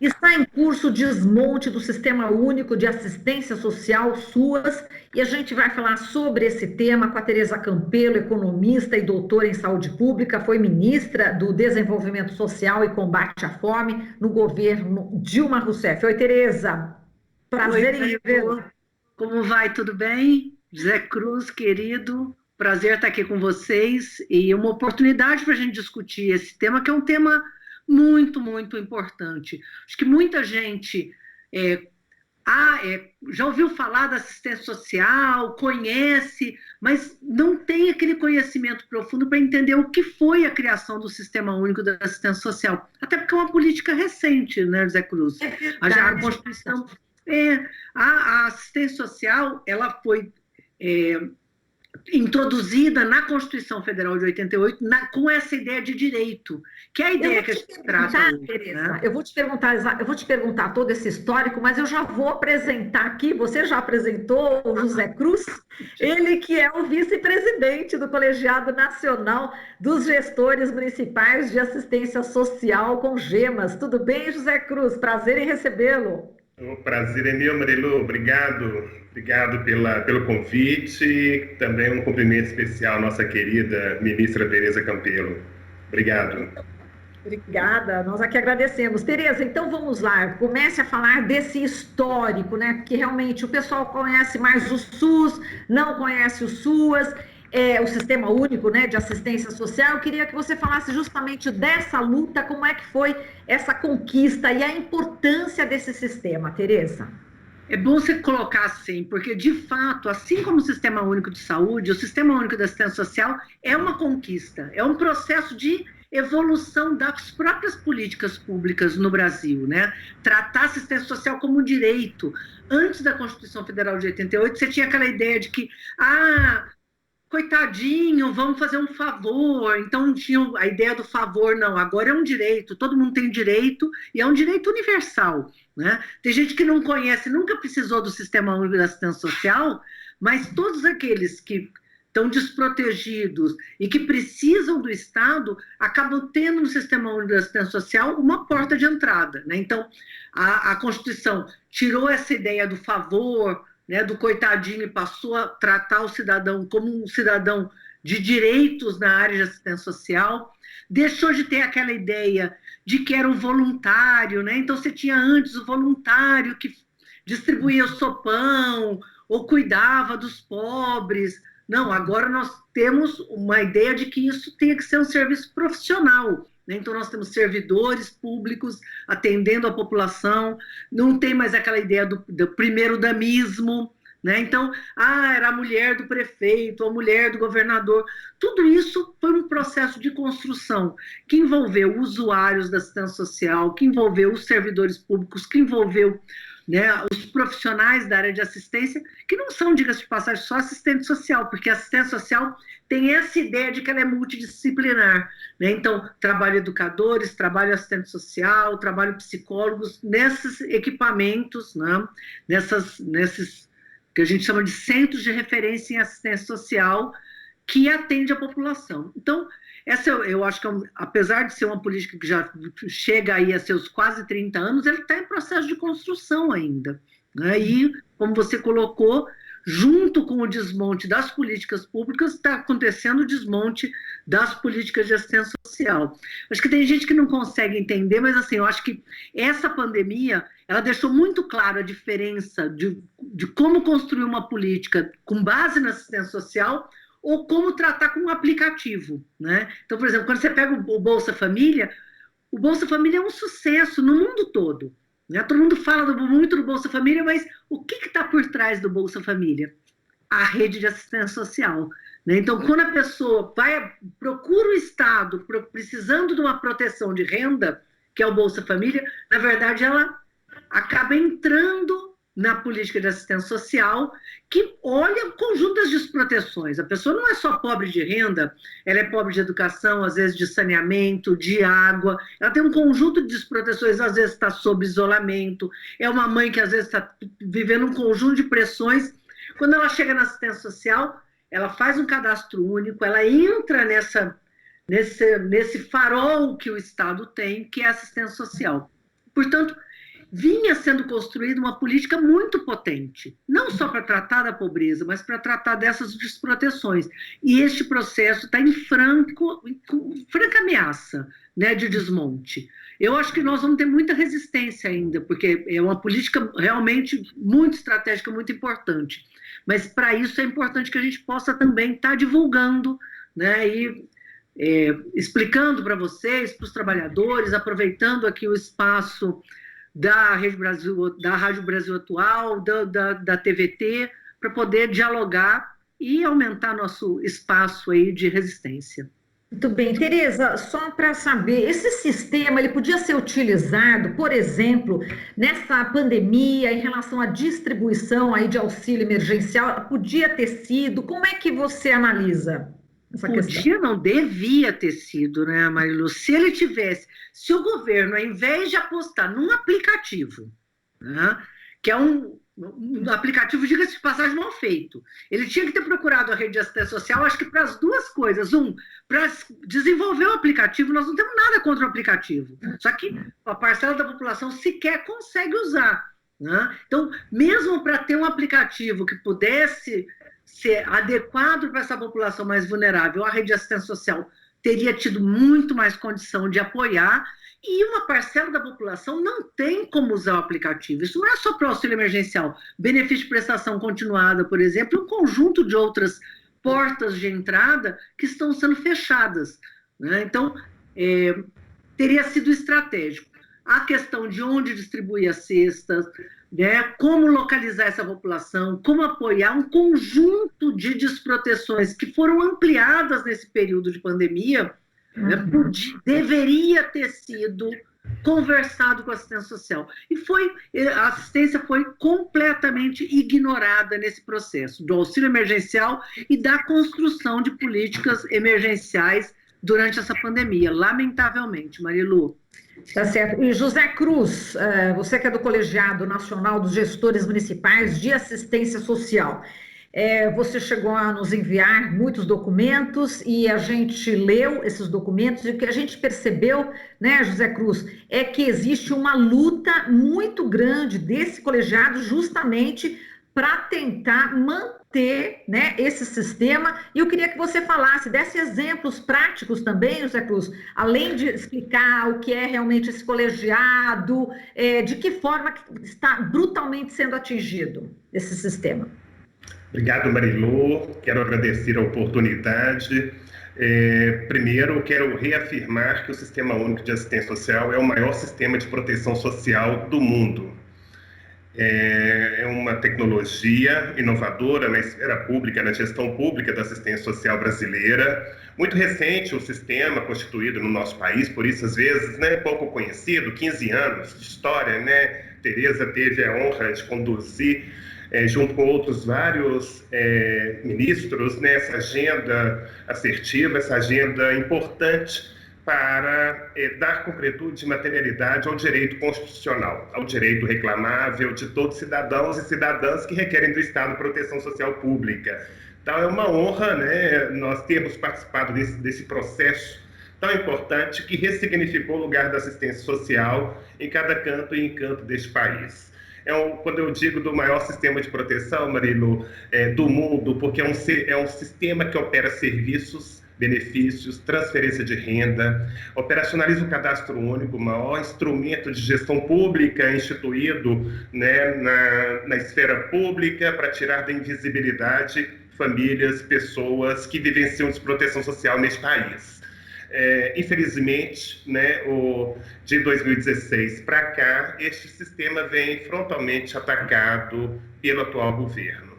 Está em curso o desmonte do Sistema Único de Assistência Social, SUAS, e a gente vai falar sobre esse tema com a Tereza Campelo, economista e doutora em saúde pública, foi ministra do Desenvolvimento Social e Combate à Fome no governo Dilma Rousseff. Oi, Tereza, Oi, prazer em Marilu. revê-la. Como vai? Tudo bem? José Cruz, querido, prazer estar aqui com vocês e uma oportunidade para a gente discutir esse tema, que é um tema muito, muito importante. Acho que muita gente é, já ouviu falar da assistência social, conhece, mas não tem aquele conhecimento profundo para entender o que foi a criação do Sistema Único da Assistência Social. Até porque é uma política recente, né, José Cruz? É A verdade. Constituição, é, a assistência social, ela foi é, introduzida na Constituição Federal de 88 com essa ideia de direito, que é a Eu ideia vou que a te gente trata perguntar, hoje, Tereza, né? eu vou te perguntar todo esse histórico, mas eu já vou apresentar aqui, você já apresentou o José Cruz, ele que é o vice-presidente do Colegiado Nacional dos Gestores Municipais de Assistência Social com GEMAS. Tudo bem, José Cruz? Prazer em recebê-lo. O prazer é meu, Marilu. Obrigado, obrigado pelo convite. Também um cumprimento especial à nossa querida ministra Tereza Campelo. Obrigado. Obrigada, nós aqui agradecemos. Tereza, então vamos lá, comece a falar desse histórico, né? Porque realmente o pessoal conhece mais o SUS, não conhece o SUAS, o Sistema Único, né, de Assistência Social. Eu queria que você falasse justamente dessa luta, como é que foi essa conquista e a importância desse sistema, Tereza. É bom você colocar assim, porque de fato, assim como o Sistema Único de Saúde, o Sistema Único de Assistência Social é uma conquista, é um processo de evolução das próprias políticas públicas no Brasil, né? Tratar a assistência social como um direito. Antes da Constituição Federal de 88, você tinha aquela ideia de que, coitadinho, vamos fazer um favor. Então não tinha a ideia do favor, não. Agora é um direito, todo mundo tem direito e é um direito universal, né? Tem gente que não conhece, nunca precisou do Sistema Único de Assistência Social, mas todos aqueles que estão desprotegidos e que precisam do Estado acabam tendo no Sistema Único de Assistência Social uma porta de entrada, né? Então a Constituição tirou essa ideia do favor, né, do coitadinho, e passou a tratar o cidadão como um cidadão de direitos na área de assistência social, deixou de ter aquela ideia de que era um voluntário, né? Então você tinha antes o voluntário que distribuía o sopão ou cuidava dos pobres. Não, agora nós temos uma ideia de que isso tem que ser um serviço profissional, né? Então nós temos servidores públicos atendendo a população, não tem mais aquela ideia do primeiro damismo, né? Então, era a mulher do prefeito, a mulher do governador. Tudo isso foi um processo de construção que envolveu usuários da assistência social, que envolveu os servidores públicos, que envolveu, né, os profissionais da área de assistência, que não são, diga-se de passagem, só assistente social, porque a assistência social tem essa ideia de que ela é multidisciplinar, né? Então, trabalho educadores, trabalho assistente social, trabalho psicólogos nesses equipamentos, né? Nesses que a gente chama de centros de referência em assistência social, que atende a população. Então, essa eu acho que, apesar de ser uma política que já chega aí a seus quase 30 anos, ele está em processo de construção ainda, né? E, como você colocou, junto com o desmonte das políticas públicas, está acontecendo o desmonte das políticas de assistência social. Acho que tem gente que não consegue entender, mas assim, eu acho que essa pandemia, ela deixou muito claro a diferença de como construir uma política com base na assistência social ou como tratar com um aplicativo, né? Então, por exemplo, quando você pega o Bolsa Família, o Bolsa Família é um sucesso no mundo todo, né? Todo mundo fala muito do Bolsa Família, mas o que está por trás do Bolsa Família? A rede de assistência social, né? Então, quando a pessoa procura o Estado precisando de uma proteção de renda, que é o Bolsa Família, na verdade ela acaba entrando na política de assistência social, que olha o conjunto das desproteções. A pessoa não é só pobre de renda, ela é pobre de educação, às vezes de saneamento, de água, ela tem um conjunto de desproteções, às vezes está sob isolamento, é uma mãe que às vezes está vivendo um conjunto de pressões. Quando ela chega na assistência social, ela faz um cadastro único, ela entra nesse farol que o Estado tem, que é a assistência social. Portanto, vinha sendo construída uma política muito potente, não só para tratar da pobreza, mas para tratar dessas desproteções. E este processo está em franca ameaça, né, de desmonte. Eu acho que nós vamos ter muita resistência ainda, porque é uma política realmente muito estratégica, muito importante. Mas, para isso, é importante que a gente possa também estar divulgando, né, e explicando para vocês, para os trabalhadores, aproveitando aqui o espaço da Rede Brasil, da Rádio Brasil Atual, da TVT, para poder dialogar e aumentar nosso espaço aí de resistência. Muito bem, Tereza, só para saber, esse sistema ele podia ser utilizado, por exemplo, nessa pandemia, em relação à distribuição aí de auxílio emergencial, podia ter sido, como é que você analisa essa questão? Podia, não, devia ter sido, né, Marilu? Se o governo, ao invés de apostar num aplicativo, né, que é um aplicativo, diga-se de passagem, mal feito. Ele tinha que ter procurado a rede de assistência social, acho que para as duas coisas. Para desenvolver o aplicativo, nós não temos nada contra o aplicativo. Só que a parcela da população sequer consegue usar, né? Então, mesmo para ter um aplicativo que pudesse ser adequado para essa população mais vulnerável, a rede de assistência social teria tido muito mais condição de apoiar. E uma parcela da população não tem como usar o aplicativo. Isso não é só para o auxílio emergencial. Benefício de prestação continuada, por exemplo, um conjunto de outras portas de entrada que estão sendo fechadas, né? Então, teria sido estratégico. A questão de onde distribuir as cestas, né? Como localizar essa população, como apoiar um conjunto de desproteções que foram ampliadas nesse período de pandemia, deveria ter sido conversado com a assistência social. E a assistência foi completamente ignorada nesse processo do auxílio emergencial e da construção de políticas emergenciais durante essa pandemia, lamentavelmente, Marilu. Tá certo. E José Cruz, você que é do Colegiado Nacional dos Gestores Municipais de Assistência Social, você chegou a nos enviar muitos documentos e a gente leu esses documentos e o que a gente percebeu, né, José Cruz, é que existe uma luta muito grande desse colegiado justamente para tentar manter, né, esse sistema. E eu queria que você falasse, desse exemplos práticos também, José Cruz, além de explicar o que é realmente esse colegiado, de que forma que está brutalmente sendo atingido esse sistema. Obrigado, Marilu. Quero agradecer a oportunidade. Primeiro, quero reafirmar que o Sistema Único de Assistência Social é o maior sistema de proteção social do mundo. É uma tecnologia inovadora na esfera pública, na gestão pública da assistência social brasileira. Muito recente o sistema constituído no nosso país, por isso, às vezes, né, pouco conhecido, 15 anos de história, né? Tereza teve a honra de conduzir junto com outros vários ministros, né, essa agenda assertiva, essa agenda importante para dar concretude e materialidade ao direito constitucional, ao direito reclamável de todos os cidadãos e cidadãs que requerem do Estado proteção social pública. Então, é uma honra, né, nós termos participado desse processo tão importante que ressignificou o lugar da assistência social em cada canto e encanto deste país. Quando eu digo do maior sistema de proteção, Marilu, do mundo, porque é um sistema que opera serviços, benefícios, transferência de renda, operacionaliza o cadastro único, o maior instrumento de gestão pública instituído, né, na esfera pública para tirar da invisibilidade famílias, pessoas que vivenciam desproteção social neste país. Infelizmente, né, de 2016 para cá, este sistema vem frontalmente atacado pelo atual governo.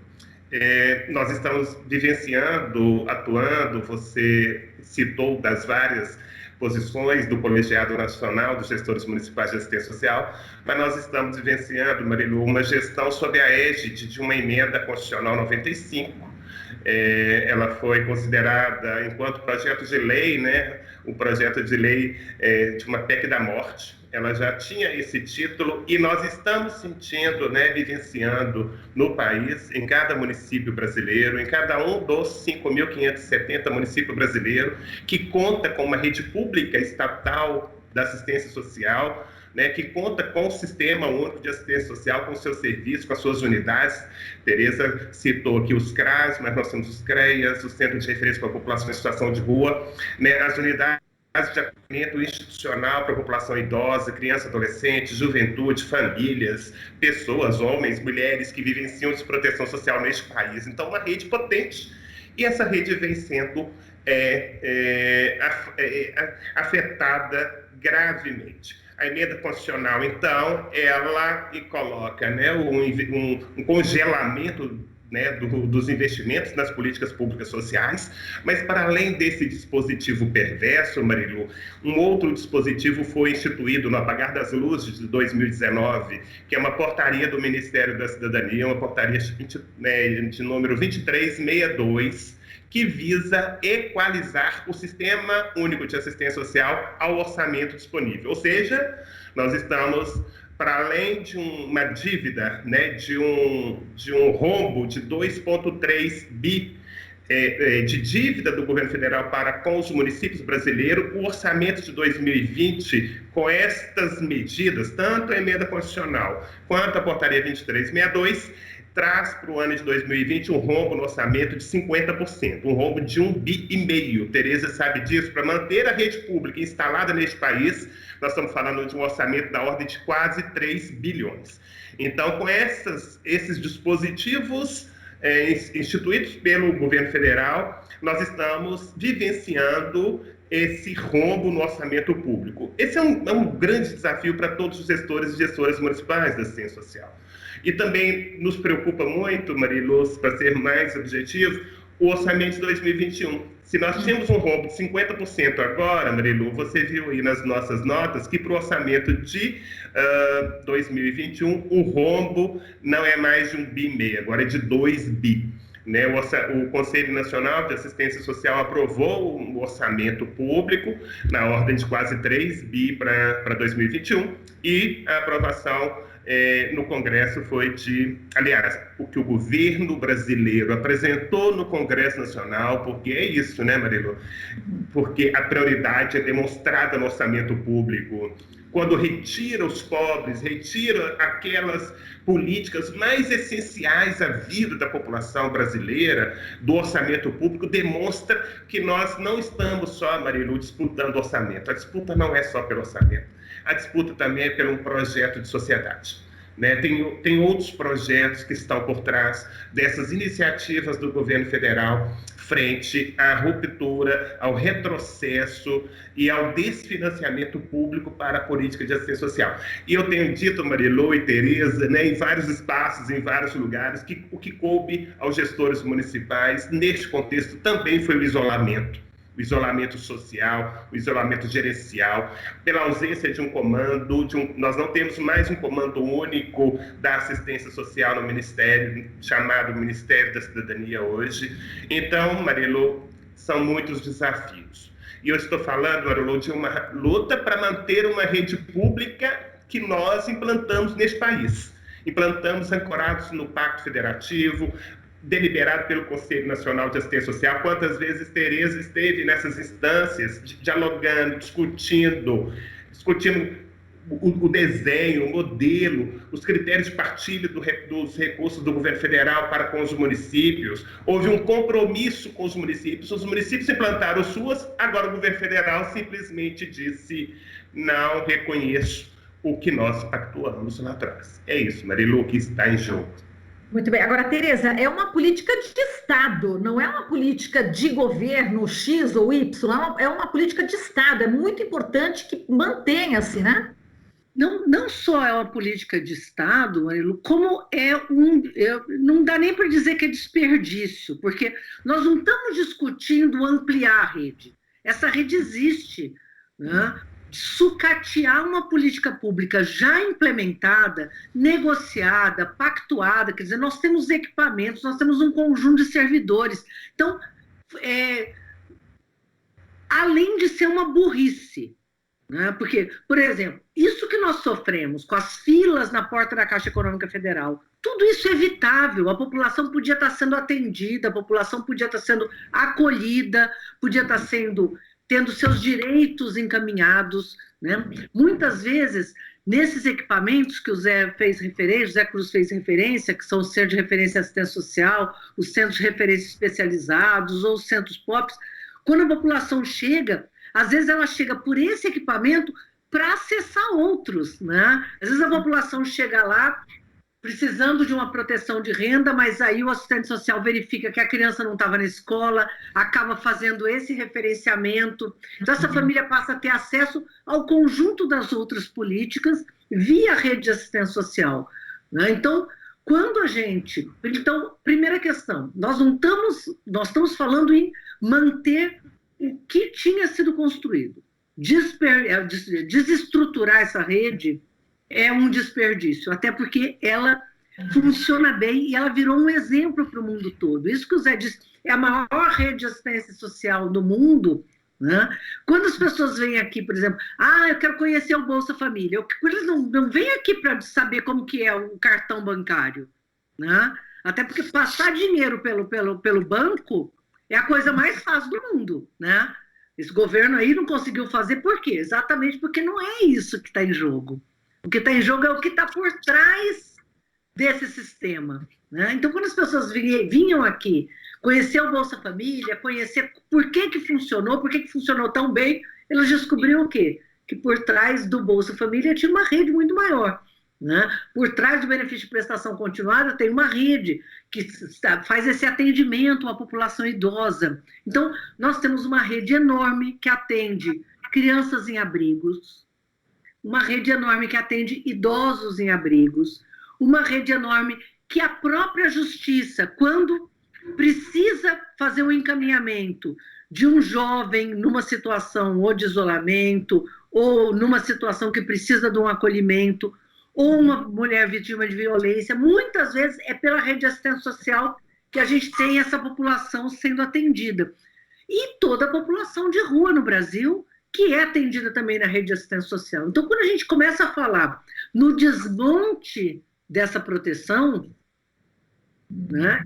Nós estamos vivenciando, atuando, você citou das várias posições do Colegiado Nacional dos Gestores Municipais de Assistência Social, mas nós estamos vivenciando, Marilu, uma gestão sob a égide de uma emenda constitucional 95. Ela foi considerada, enquanto projeto de lei, né, o projeto de lei de uma PEC da morte. Ela já tinha esse título e nós estamos sentindo, né, vivenciando no país, em cada município brasileiro, em cada um dos 5.570 municípios brasileiros, que conta com uma rede pública estatal da assistência social, né, que conta com o Sistema Único de Assistência Social, com o seu serviço, com as suas unidades. Tereza citou aqui os CRAS, mas nós temos os CREAS, o Centro de Referência para a População em Situação de Rua, né, as unidades de acolhimento institucional para a população idosa, criança, adolescente, juventude, famílias, pessoas, homens, mulheres que vivenciam desproteção social neste país. Então, uma rede potente. E essa rede vem sendo afetada gravemente. A emenda constitucional, então, ela coloca, né, um congelamento, né, dos investimentos nas políticas públicas sociais, mas para além desse dispositivo perverso, Marilu, um outro dispositivo foi instituído no apagar das luzes de 2019, que é uma portaria do Ministério da Cidadania, uma portaria de número 2362, que visa equalizar o Sistema Único de Assistência Social ao orçamento disponível. Ou seja, nós estamos, para além de uma dívida, né, de um rombo de 2,3 bi de dívida do governo federal para com os municípios brasileiros, o orçamento de 2020, com estas medidas, tanto a emenda constitucional quanto a portaria 2362, traz para o ano de 2020 um rombo no orçamento de 50%, um rombo de 1,5 bi. Tereza sabe disso. Para manter a rede pública instalada neste país, nós estamos falando de um orçamento da ordem de quase 3 bilhões. Então, com esses dispositivos instituídos pelo governo federal, nós estamos vivenciando esse rombo no orçamento público. Esse é um grande desafio para todos os gestores e gestoras municipais da assistência social. E também nos preocupa muito, Marilu, para ser mais objetivo, o orçamento de 2021. Se nós tínhamos um rombo de 50% agora, Marilu, você viu aí nas nossas notas que para o orçamento de 2021, o rombo não é mais de 1,5 bi, agora é de 2 bi. Né? O Conselho Nacional de Assistência Social aprovou um orçamento público na ordem de quase 3 bi para 2021 e a aprovação no Congresso foi aliás, o que o governo brasileiro apresentou no Congresso Nacional, porque é isso, né, Marilu? Porque a prioridade é demonstrada no orçamento público. Quando retira os pobres, retira aquelas políticas mais essenciais à vida da população brasileira do orçamento público, demonstra que nós não estamos só, Marilu, disputando orçamento. A disputa não é só pelo orçamento. A disputa também é por um projeto de sociedade. Né? Tem outros projetos que estão por trás dessas iniciativas do governo federal frente à ruptura, ao retrocesso e ao desfinanciamento público para a política de assistência social. E eu tenho dito, Marilu e Tereza, né, em vários espaços, em vários lugares, que o que coube aos gestores municipais, neste contexto, também foi o isolamento social, o isolamento gerencial, pela ausência de um comando, nós não temos mais um comando único da assistência social no Ministério, chamado Ministério da Cidadania hoje. Então, Marilu, são muitos desafios. E eu estou falando, Marilu, de uma luta para manter uma rede pública que nós implantamos neste país. Implantamos ancorados no Pacto Federativo, deliberado pelo Conselho Nacional de Assistência Social. Quantas vezes Tereza esteve nessas instâncias, dialogando, discutindo o desenho, o modelo, os critérios de partilha dos recursos do governo federal para com os municípios. Houve um compromisso com os municípios implantaram suas, agora o governo federal simplesmente disse: não reconheço o que nós pactuamos lá atrás. É isso, Marilu, que está em jogo. Muito bem. Agora, Tereza, é uma política de Estado, não é uma política de governo X ou Y, é uma política de Estado. É muito importante que mantenha-se, né? Não só é uma política de Estado, Marilu, como não dá nem para dizer que é desperdício, porque nós não estamos discutindo ampliar a rede. Essa rede existe, né? Sucatear uma política pública já implementada, negociada, pactuada, quer dizer, nós temos equipamentos, nós temos um conjunto de servidores. Então, além de ser uma burrice, né? Porque, por exemplo, isso que nós sofremos com as filas na porta da Caixa Econômica Federal, tudo isso é evitável, a população podia estar sendo atendida, a população podia estar sendo acolhida, podia estar tendo seus direitos encaminhados, né? Muitas vezes, nesses equipamentos que o Zé fez referência, o Zé Cruz fez referência, que são os centros de referência à assistência social, os centros de referência especializados ou os centros POPs, quando a população chega, às vezes ela chega por esse equipamento para acessar outros, né? Às vezes a população chega lá precisando de uma proteção de renda, mas aí o assistente social verifica que a criança não estava na escola, acaba fazendo esse referenciamento. Então, essa família passa a ter acesso ao conjunto das outras políticas via rede de assistência social, né? Então, quando a gente... Então, primeira questão, nós estamos falando em manter o que tinha sido construído. Desestruturar essa rede é um desperdício, até porque ela funciona bem e ela virou um exemplo para o mundo todo. Isso que o Zé disse, é a maior rede de assistência social do mundo, né? Quando as pessoas vêm aqui, por exemplo, eu quero conhecer o Bolsa Família, eles não vêm aqui para saber como que é o cartão bancário, né? Até porque passar dinheiro pelo banco é a coisa mais fácil do mundo, né? Esse governo aí não conseguiu fazer por quê? Exatamente porque não é isso que está em jogo. O que está em jogo é o que está por trás desse sistema, né? Então, quando as pessoas vinham aqui conhecer o Bolsa Família, conhecer por que funcionou tão bem, eles descobriram o quê? Que por trás do Bolsa Família tinha uma rede muito maior, né? Por trás do benefício de prestação continuada tem uma rede que faz esse atendimento à população idosa. Então, nós temos uma rede enorme que atende crianças em abrigos, uma rede enorme que atende idosos em abrigos, uma rede enorme que a própria justiça, quando precisa fazer um encaminhamento de um jovem numa situação ou de isolamento, ou numa situação que precisa de um acolhimento, ou uma mulher vítima de violência, muitas vezes é pela rede de assistência social que a gente tem essa população sendo atendida. E toda a população de rua no Brasil, que é atendida também na rede de assistência social. Então, quando a gente começa a falar no desmonte dessa proteção, né,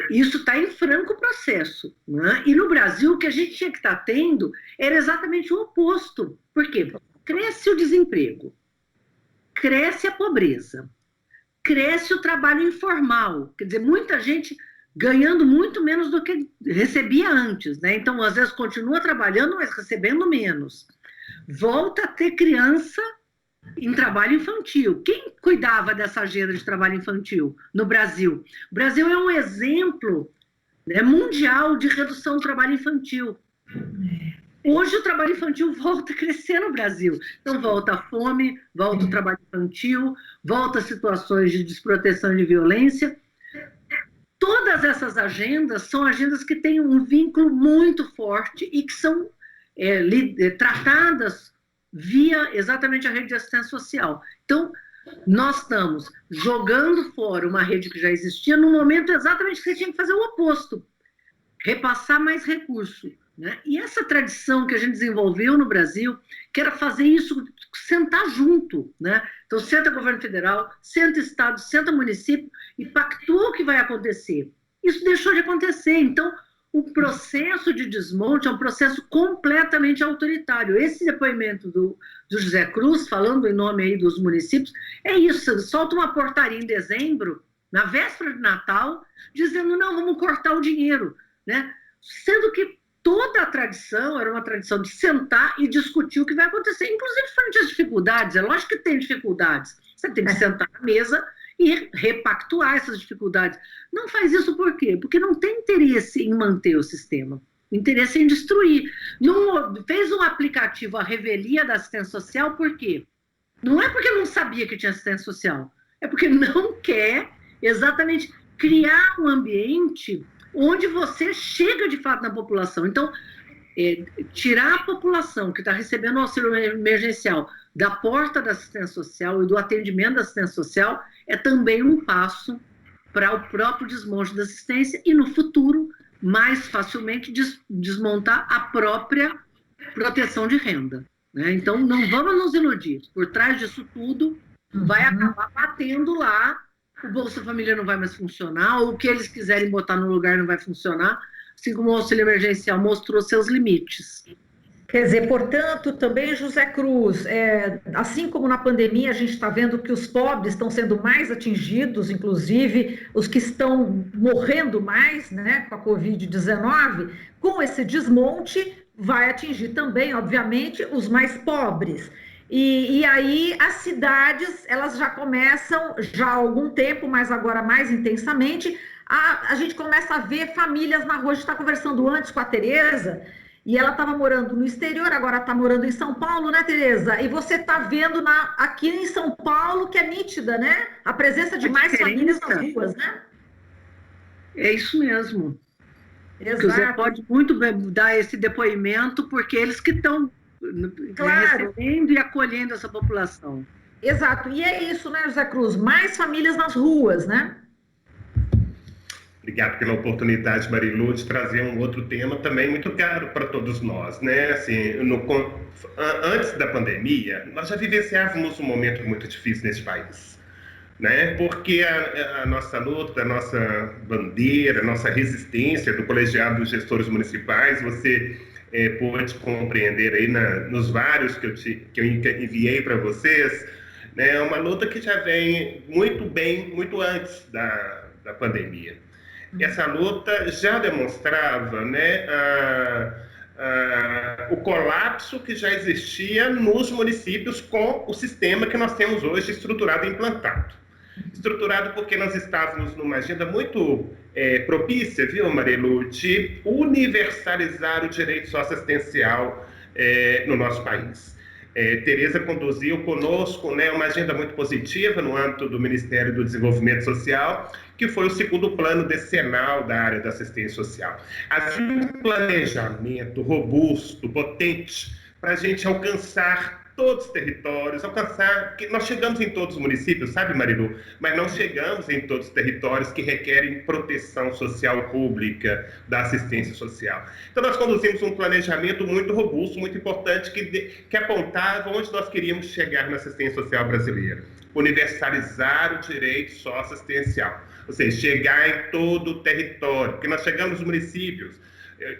isso está em franco processo, né? E no Brasil, o que a gente tinha que estar tendo era exatamente o oposto. Por quê? Cresce o desemprego, cresce a pobreza, cresce o trabalho informal, quer dizer, muita gente ganhando muito menos do que recebia antes, né? Então, às vezes, continua trabalhando, mas recebendo menos. Volta a ter criança em trabalho infantil. Quem cuidava dessa agenda de trabalho infantil no Brasil? O Brasil é um exemplo, né, mundial de redução do trabalho infantil. Hoje o trabalho infantil volta a crescer no Brasil. Então, volta a fome, volta o trabalho infantil, volta a situações de desproteção e de violência. Todas essas agendas são agendas que têm um vínculo muito forte e que são tratadas via exatamente a rede de assistência social. Então, nós estamos jogando fora uma rede que já existia no momento exatamente que você tinha que fazer o oposto, repassar mais recurso, né? E essa tradição que a gente desenvolveu no Brasil, que era fazer isso, sentar junto, né? Então, senta governo federal, senta estado, senta município e pactua o que vai acontecer. Isso deixou de acontecer. Então, o processo de desmonte é um processo completamente autoritário. Esse depoimento do José Cruz, falando em nome aí dos municípios, é isso, solta uma portaria em dezembro, na véspera de Natal, dizendo, não, vamos cortar o dinheiro, né? Sendo que toda a tradição era uma tradição de sentar e discutir o que vai acontecer, inclusive frente às dificuldades. É lógico que tem dificuldades, você tem que sentar na mesa e repactuar essas dificuldades. Não faz isso por quê? Porque não tem interesse em manter o sistema, interesse em destruir. Fez um aplicativo, a revelia da assistência social, por quê? Não é porque não sabia que tinha assistência social, é porque não quer exatamente criar um ambiente onde você chega de fato na população. Então, tirar a população que está recebendo o auxílio emergencial da porta da assistência social e do atendimento da assistência social é também um passo para o próprio desmonte da assistência e, no futuro, mais facilmente desmontar a própria proteção de renda, né? Então, não vamos nos iludir. Por trás disso tudo, vai acabar batendo lá, o Bolsa Família não vai mais funcionar, ou o que eles quiserem botar no lugar não vai funcionar, assim como o auxílio emergencial mostrou seus limites. Quer dizer, portanto, também José Cruz, assim como na pandemia a gente está vendo que os pobres estão sendo mais atingidos, inclusive os que estão morrendo mais, né, com a Covid-19, com esse desmonte vai atingir também, obviamente, os mais pobres. E aí as cidades, elas já começam, já há algum tempo, mas agora mais intensamente, a gente começa a ver famílias na rua. A gente está conversando antes com a Tereza, e ela estava morando no exterior, agora está morando em São Paulo, né, Tereza? E você está vendo aqui em São Paulo que é nítida, né? A presença de mais famílias nas ruas, né? É isso mesmo. Exato. Você pode muito dar esse depoimento, porque eles que estão recebendo e acolhendo essa população. Exato. E é isso, né, José Cruz? Mais famílias nas ruas, né? Obrigado pela oportunidade, Marilu, de trazer um outro tema também muito caro para todos nós, né? Assim, antes da pandemia, nós já vivenciávamos um momento muito difícil nesse país, né? Porque a nossa luta, a nossa bandeira, a nossa resistência do colegiado dos gestores municipais, você pôde compreender aí nos vários que eu enviei para vocês, né? É uma luta que já vem muito antes da pandemia. Essa luta já demonstrava, né, o colapso que já existia nos municípios com o sistema que nós temos hoje estruturado e implantado. Estruturado porque nós estávamos numa agenda muito propícia, viu, Marilu, de universalizar o direito socioassistencial no nosso país. Tereza conduziu conosco, né, uma agenda muito positiva no âmbito do Ministério do Desenvolvimento Social, que foi o segundo plano decenal da área da assistência social. Havia um planejamento robusto, potente, para a gente alcançar todos os territórios, porque nós chegamos em todos os municípios, sabe, Marilu? Mas não chegamos em todos os territórios que requerem proteção social pública da assistência social. Então, nós conduzimos um planejamento muito robusto, muito importante, que apontava onde nós queríamos chegar na assistência social brasileira. Universalizar o direito socioassistencial, ou seja, chegar em todo o território, porque nós chegamos nos municípios.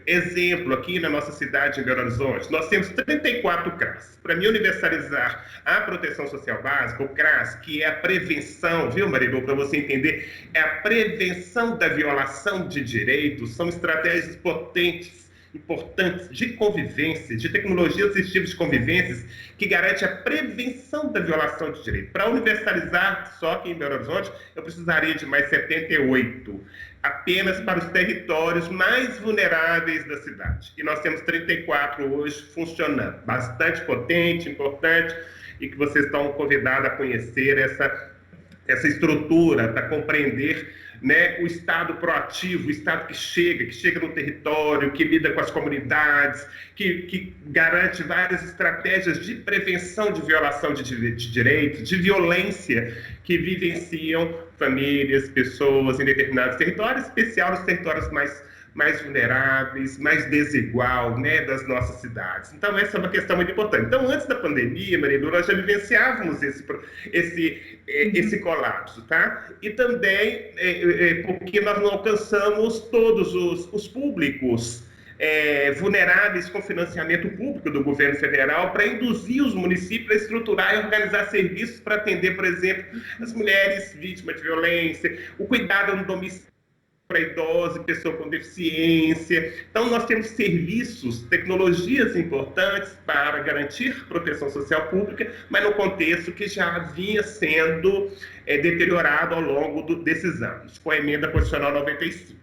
Exemplo, aqui na nossa cidade, em Belo Horizonte, nós temos 34 CRAS. Para mim, universalizar a proteção social básica, o CRAS, que é a prevenção, viu, Marilu, para você entender, é a prevenção da violação de direitos, são estratégias potentes, importantes, de convivência, de tecnologias assistivas de convivências, que garante a prevenção da violação de direitos. Para universalizar, só aqui em Belo Horizonte, eu precisaria de mais 78, apenas para os territórios mais vulneráveis da cidade. E nós temos 34 hoje funcionando. Bastante potente, importante, e que vocês estão convidados a conhecer essa estrutura, para compreender, né, o Estado proativo, o Estado que chega no território, que lida com as comunidades, que garante várias estratégias de prevenção de violação de direitos, de violência, que vivenciam famílias, pessoas em determinados territórios, em especial nos territórios mais vulneráveis, mais desigual, né, das nossas cidades. Então, essa é uma questão muito importante. Então, antes da pandemia, Marilu, nós já vivenciávamos esse colapso, tá? E também porque nós não alcançamos todos os públicos vulneráveis com financiamento público do governo federal, para induzir os municípios a estruturar e organizar serviços para atender, por exemplo, as mulheres vítimas de violência, o cuidado no domicílio para idosos e pessoas com deficiência. Então, nós temos serviços, tecnologias importantes para garantir proteção social pública, mas no contexto que já vinha sendo deteriorado ao longo desses anos, com a emenda constitucional 95.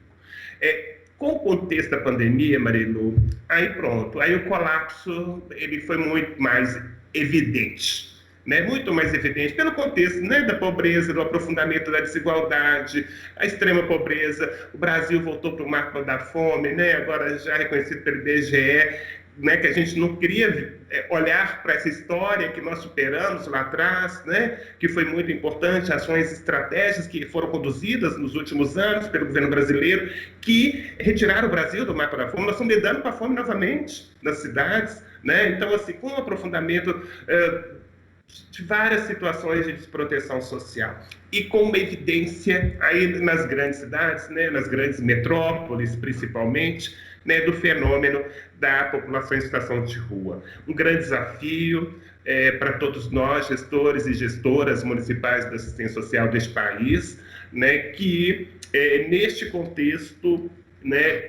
Com o contexto da pandemia, Marilu, aí pronto, aí o colapso ele foi muito mais evidente, né? Muito mais evidente pelo contexto, né, da pobreza, do aprofundamento da desigualdade, a extrema pobreza. O Brasil voltou para o mapa da fome, né? Agora já reconhecido pelo IBGE, né, que a gente não queria olhar para essa história que nós superamos lá atrás, né, que foi muito importante, ações estratégicas que foram conduzidas nos últimos anos pelo governo brasileiro, que retiraram o Brasil do mapa da fome. Nós estamos lidando com a fome novamente nas cidades, né? Então, assim, com o aprofundamento de várias situações de desproteção social e com uma evidência aí nas grandes cidades, né, nas grandes metrópoles principalmente, né, do fenômeno da população em situação de rua. Um grande desafio para todos nós, gestores e gestoras municipais da assistência social deste país, né, que neste contexto, né,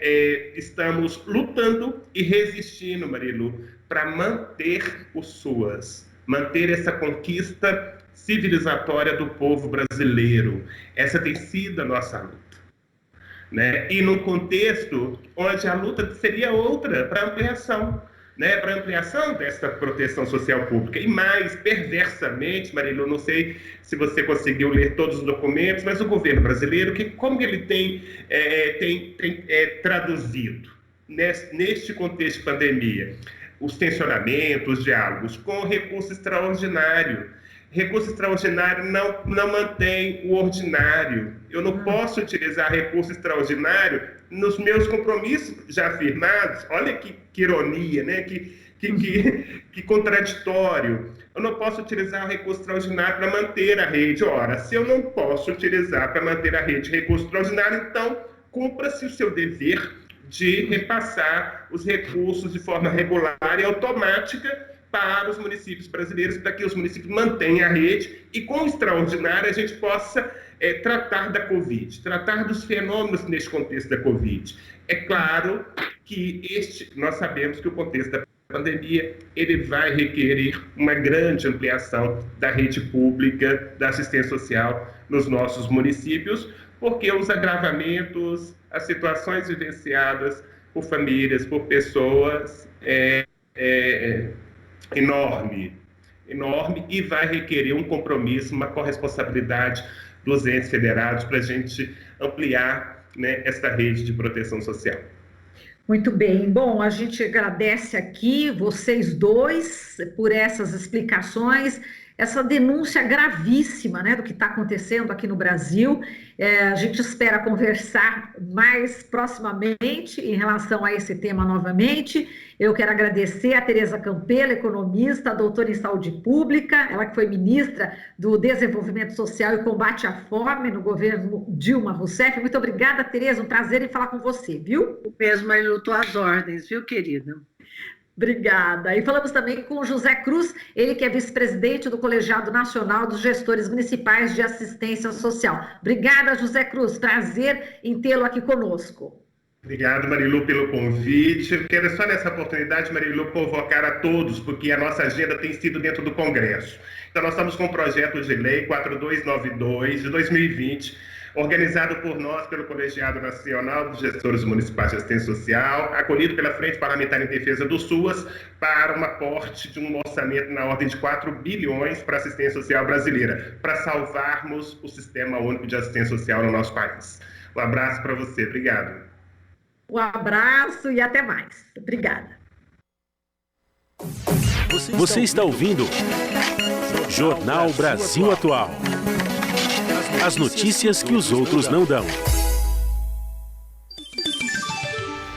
estamos lutando e resistindo, Marilu, para manter o SUAS, manter essa conquista civilizatória do povo brasileiro. Essa tem sido a nossa luta, né? E num contexto onde a luta seria outra, para ampliação, né? Para ampliação dessa proteção social pública. E mais, perversamente, Marilu, não sei se você conseguiu ler todos os documentos, mas o governo brasileiro, como ele tem traduzido neste contexto de pandemia, os tensionamentos, os diálogos, com recurso extraordinário. Recurso extraordinário não mantém o ordinário. Eu não posso utilizar recurso extraordinário nos meus compromissos já firmados. Olha que ironia, né? Que contraditório. Eu não posso utilizar o recurso extraordinário para manter a rede. Ora, se eu não posso utilizar para manter a rede recurso extraordinário, então cumpra-se o seu dever de repassar os recursos de forma regular e automática para os municípios brasileiros, para que os municípios mantenham a rede e, com o extraordinário, a gente possa tratar da Covid, tratar dos fenômenos neste contexto da Covid. É claro que nós sabemos que o contexto da pandemia ele vai requerer uma grande ampliação da rede pública da assistência social nos nossos municípios, porque os agravamentos, as situações vivenciadas por famílias, por pessoas, enorme, e vai requerer um compromisso, uma corresponsabilidade dos entes federados para a gente ampliar, né, essa rede de proteção social. Muito bem. Bom, a gente agradece aqui vocês dois por essas explicações, essa denúncia gravíssima, né, do que está acontecendo aqui no Brasil. A gente espera conversar mais proximamente em relação a esse tema novamente. Eu quero agradecer a Tereza Campelo, economista, doutora em saúde pública, ela que foi ministra do Desenvolvimento Social e Combate à Fome no governo Dilma Rousseff. Muito obrigada, Tereza, um prazer em falar com você, viu? O mesmo, Marilu, estou às ordens, viu, querida? Obrigada. E falamos também com o José Cruz, ele que é vice-presidente do Colegiado Nacional dos Gestores Municipais de Assistência Social. Obrigada, José Cruz. Prazer em tê-lo aqui conosco. Obrigado, Marilu, pelo convite. Eu quero só nessa oportunidade, Marilu, convocar a todos, porque a nossa agenda tem sido dentro do Congresso. Então, nós estamos com o projeto de lei 4292 de 2020, organizado por nós, pelo Colegiado Nacional dos Gestores Municipais de Assistência Social, acolhido pela Frente Parlamentar em Defesa do SUAS, para um aporte de um orçamento na ordem de 4 bilhões para a assistência social brasileira, para salvarmos o Sistema Único de Assistência Social no nosso país. Um abraço para você. Obrigado. Um abraço e até mais. Obrigada. Você está ouvindo Jornal Brasil Atual. As notícias que os outros não dão.